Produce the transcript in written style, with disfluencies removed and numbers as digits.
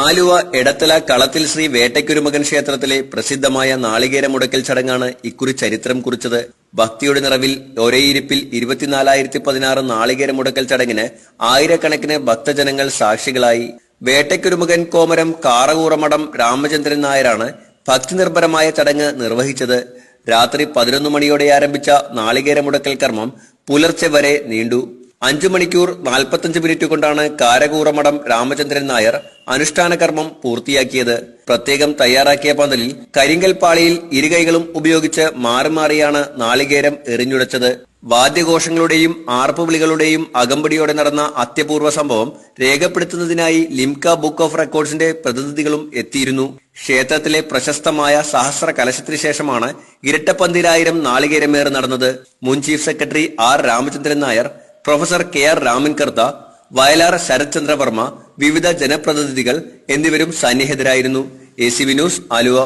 ആലുവ എടത്തല കളത്തിൽ ശ്രീ വേട്ടയ്ക്കൊരുമകൻ ക്ഷേത്രത്തിലെ പ്രസിദ്ധമായ നാളികേര മുടക്കൽ ചടങ്ങാണ് ഇക്കുറി ചരിത്രം കുറിച്ചത്. ഭക്തിയുടെ നിറവിൽ ഒരേയിരിപ്പിൽ 24,016 നാളികേര മുടക്കൽ ചടങ്ങിന് ആയിരക്കണക്കിന് ഭക്തജനങ്ങൾ സാക്ഷികളായി. വേട്ടയ്ക്കൊരുമകൻ കോമരം കാറകൂറമഠം രാമചന്ദ്രൻ നായരാണ് ഭക്തിനിർഭരമായ ചടങ്ങ് നിർവഹിച്ചത്. രാത്രി 11 മണിയോടെ ആരംഭിച്ച നാളികേര മുടക്കൽ കർമ്മം പുലർച്ചെ വരെ നീണ്ടു. 5 മണിക്കൂർ 45 മിനിറ്റ് കൊണ്ടാണ് കാരകൂറമഠം രാമചന്ദ്രൻ നായർ അനുഷ്ഠാന കർമ്മം പൂർത്തിയാക്കിയത്. പ്രത്യേകം തയ്യാറാക്കിയ പന്തലിൽ കരിങ്കൽ പാളിയിൽ ഇരുകൈകളും ഉപയോഗിച്ച് മാറി മാറിയാണ് നാളികേരം എറിഞ്ഞുടച്ചത്. വാദ്യഘോഷങ്ങളുടെയും ആർപ്പുവിളികളുടെയും അകമ്പടിയോടെ നടന്ന അത്യപൂർവ സംഭവം രേഖപ്പെടുത്തുന്നതിനായി ലിംക ബുക്ക് ഓഫ് റെക്കോർഡ്സിന്റെ പ്രതിനിധികളും എത്തിയിരുന്നു. ക്ഷേത്രത്തിലെ പ്രശസ്തമായ സഹസ്ര കലശത്തിന് ശേഷമാണ് ഇരട്ടപ്പന്തിരായിരം നാളികേരമേറ് നടന്നത്. മുൻ chief secretary R Ramachandran Nair, professor K R Ramankartha, Vayalar Sarath Chandra Varma, വിവിധ ജനപ്രതിനിധികൾ എന്നിവരും സന്നിഹിതരായിരുന്നു. ACV news, Aluva.